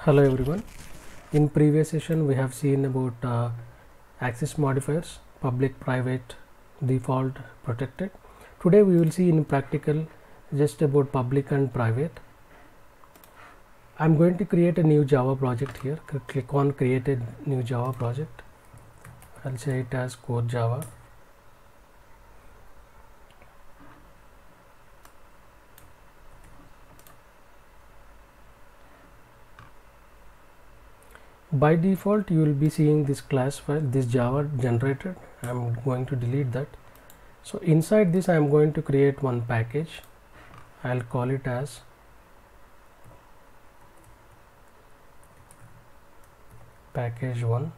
Hello everyone. In previous session we have seen about access modifiers, public, private, default, protected. Today we will see in practical just about public and private. I'm going to create a new Java project here. Click on create a new Java project. I'll say it as core Java. By default you will be seeing this class file, this Java generated. I'm going to delete that. So inside this I am going to create one package. I'll call it as package 1.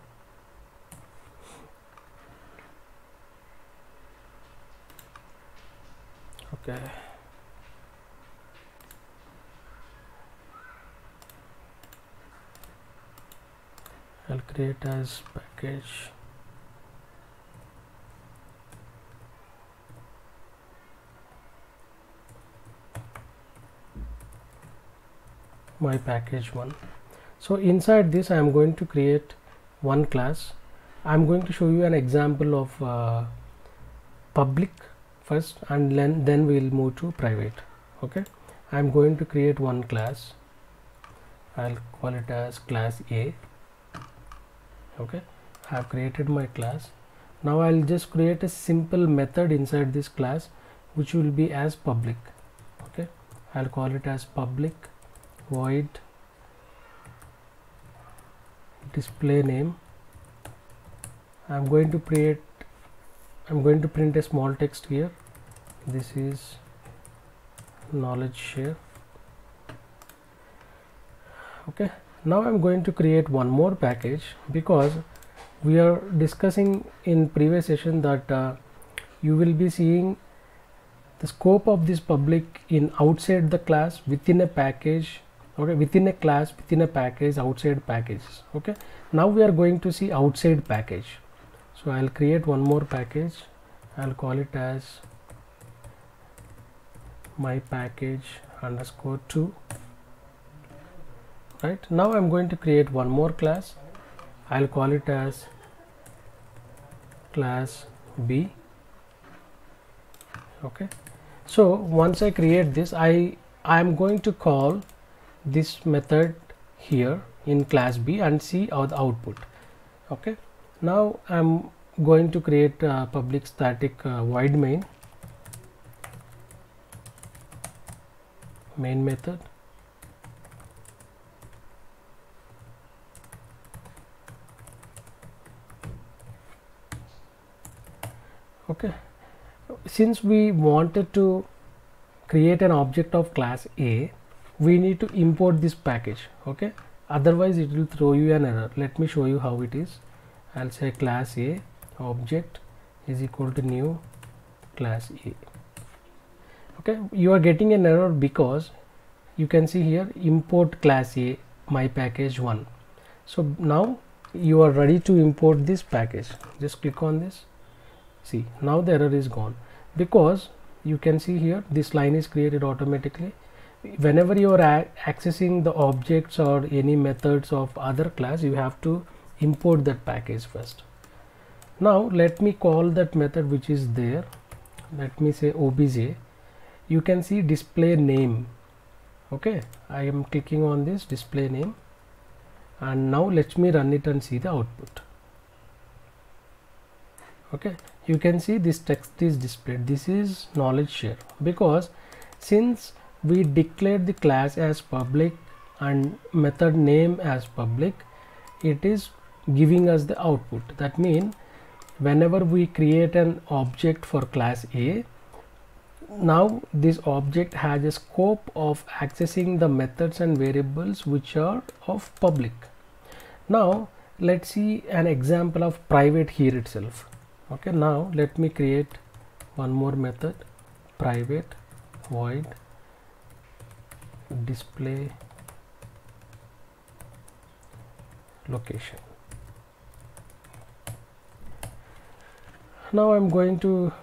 Okay. I'll create as package my package 1. So inside this I am going to create one class. I am going to show you an example of public first, and then we will move to private. Okay, I am going to create one class. I'll call it as class A. Okay, I have created my class. Now I'll just create a simple method inside this class which will be as public. Okay, I'll call it as public void display name. I'm going to print a small text here. This is knowledge share. Okay, now I'm going to create one more package, because we are discussing in previous session that you will be seeing the scope of this public in outside the class, within a package. Okay, within a class, within a package, outside packages. Okay, now we are going to see outside package. So I'll create one more package. I'll call it as my package underscore 2. Right, now I'm going to create one more class. I'll call it as class B. Okay, so once I create this, I am going to call this method here in class B and see the output. Okay, now I'm going to create a public static void main method. Okay, since we wanted to create an object of class A, we need to import this package. Okay, otherwise it will throw you an error. Let me show you how it is. I'll say class A object is equal to new class A. Okay, you are getting an error because you can see here import class A my package 1. So now you are ready to import this package. Just click on this. See, now the error is gone, because you can see here this line is created automatically. Whenever you are accessing the objects or any methods of other class, you have to import that package first. Now let me call that method which is there. Let me say obj. You can see display name. Okay, I am clicking on this display name, and now let me run it and see the output. Okay, you can see this text is displayed. This is knowledge share, because since we declared the class as public and method name as public, it is giving us the output. That means whenever we create an object for class A, now this object has a scope of accessing the methods and variables which are of public. Now let's see an example of private here itself. Okay, now let me create one more method, private void display location. Now I'm going to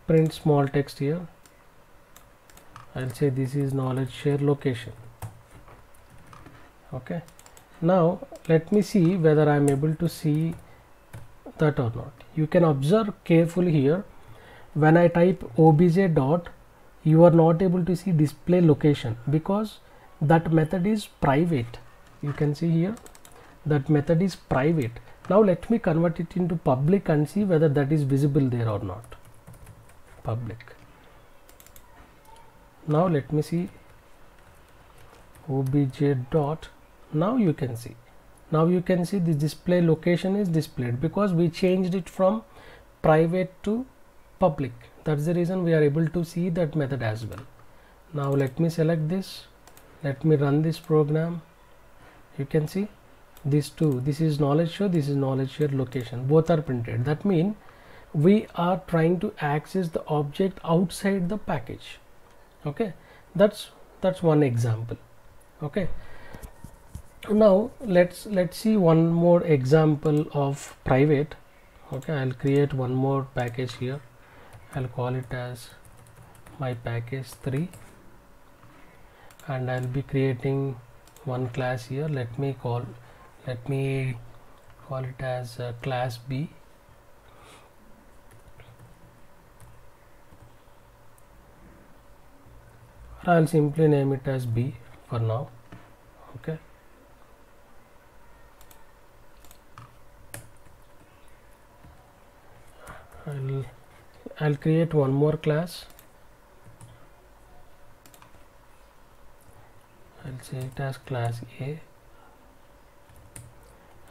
print small text here. I'll say this is knowledge share location. Okay, Now let me see whether I am able to see that or not. You can observe carefully here. When I type obj dot, you are not able to see display location because that method is private. You can see here that method is private. Now let me convert it into public and see whether that is visible there or not. Public. Now let me see obj dot. Now you can see. Now you can see the display location is displayed because we changed it from private to public. That's the reason we are able to see that method as well. Now let me select this. Let me run this program. You can see these two. This is knowledge share, this is knowledge share location. Both are printed. That means we are trying to access the object outside the package. Okay, that's one example. Okay, now let's see one more example of private. Okay, I'll create one more package here. I'll call it as my package 3, and I'll be creating one class here. Let me call it as class B. I'll simply name it as B for now. Okay, I'll create one more class. I'll say it as class A,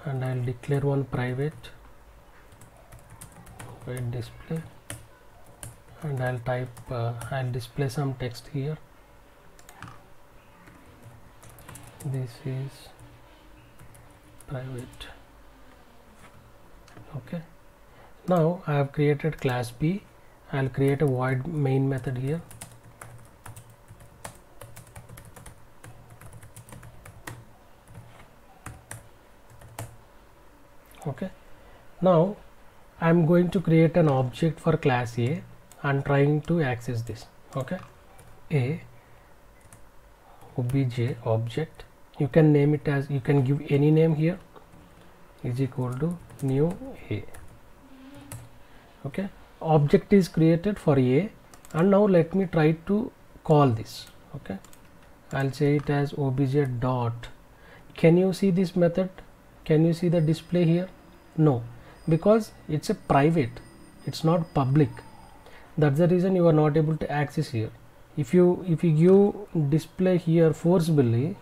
and I'll declare one private display, and I'll type I'll display some text here. This is private. Okay, now I have created class B. I'll create a void main method here. Okay, now I'm going to create an object for class A and trying to access this. Okay, A obj object, you can name it as, you can give any name here, is equal to new A. Okay, object is created for A, and now let me try to call this. Okay, I'll say it as obj dot. Can you see this method? Can you see the display here? No, because it's a private, it's not public. That's the reason you are not able to access here. If you give display here forcibly,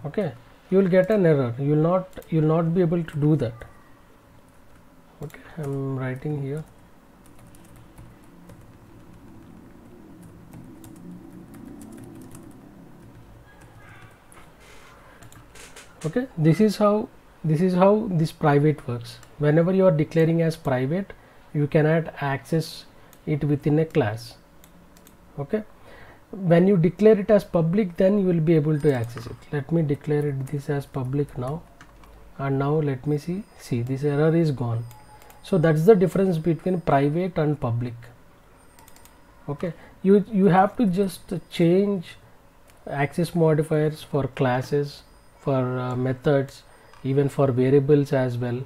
okay, you will get an error. You will not be able to do that. Okay, I'm writing here. Okay, this is how this private works. Whenever you are declaring as private, you cannot access it within a class. Okay, when you declare it as public, then you will be able to access it. Let me declare this as public now, and now let me see this error is gone. So that's the difference between private and public. Okay, you have to just change access modifiers for classes, for methods, even for variables as well.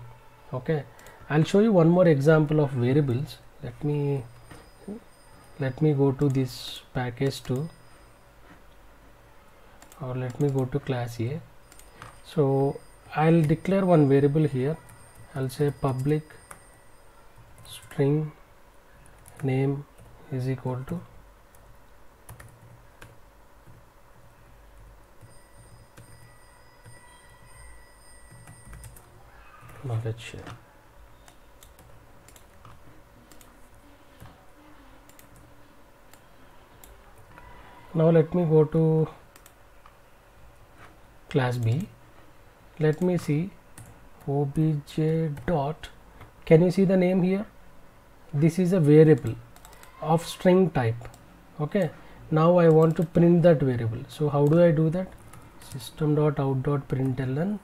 Okay, I'll show you one more example of variables. Let me go to this package 2, or let me go to class A. So I'll declare one variable here. I'll say public string name is equal to knowledge share. Now let me go to class B. Let me see obj dot. Can you see the name here? This is a variable of string type. Okay, now I want to print that variable. So how do I do that? System.out.println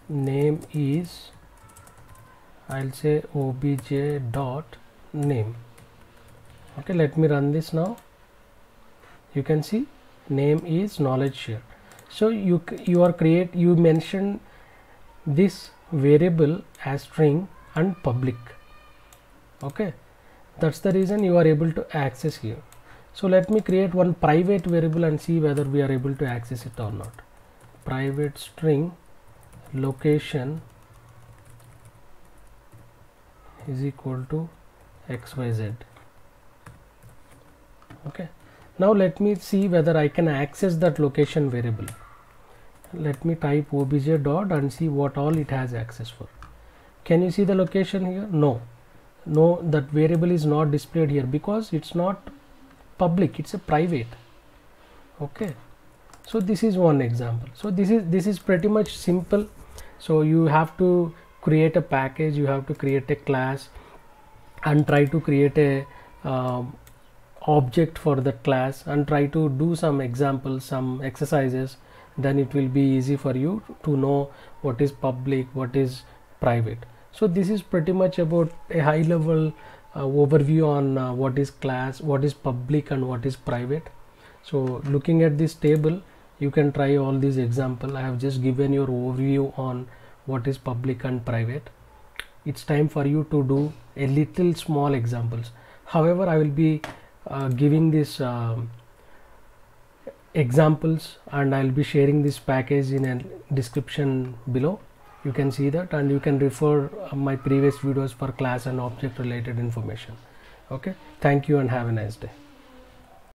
name is, I'll say obj dot name. Okay, let me run this now. You can see name is knowledge share. So you mention this variable as string and public. Okay, that's the reason you are able to access here. So let me create one private variable and see whether we are able to access it or not. Private string location is equal to xyz. Okay, now let me see whether I can access that location variable. Let me type obj dot and see what all it has access for. Can you see the location here? No, that variable is not displayed here because it's not public, it's a private. Okay, so this is one example. So this is pretty much simple. So you have to create a package, you have to create a class and try to create a object for the class and try to do some examples, some exercises. Then it will be easy for you to know what is public, what is private. So this is pretty much about a high level overview on what is class, what is public and what is private. So looking at this table, you can try all these examples. I have just given your overview on what is public and private. It's time for you to do a little small examples. However, I will be giving this examples and I'll be sharing this package in a description below. You can see that and you can refer my previous videos for class and object related information. Okay, thank you and have a nice day.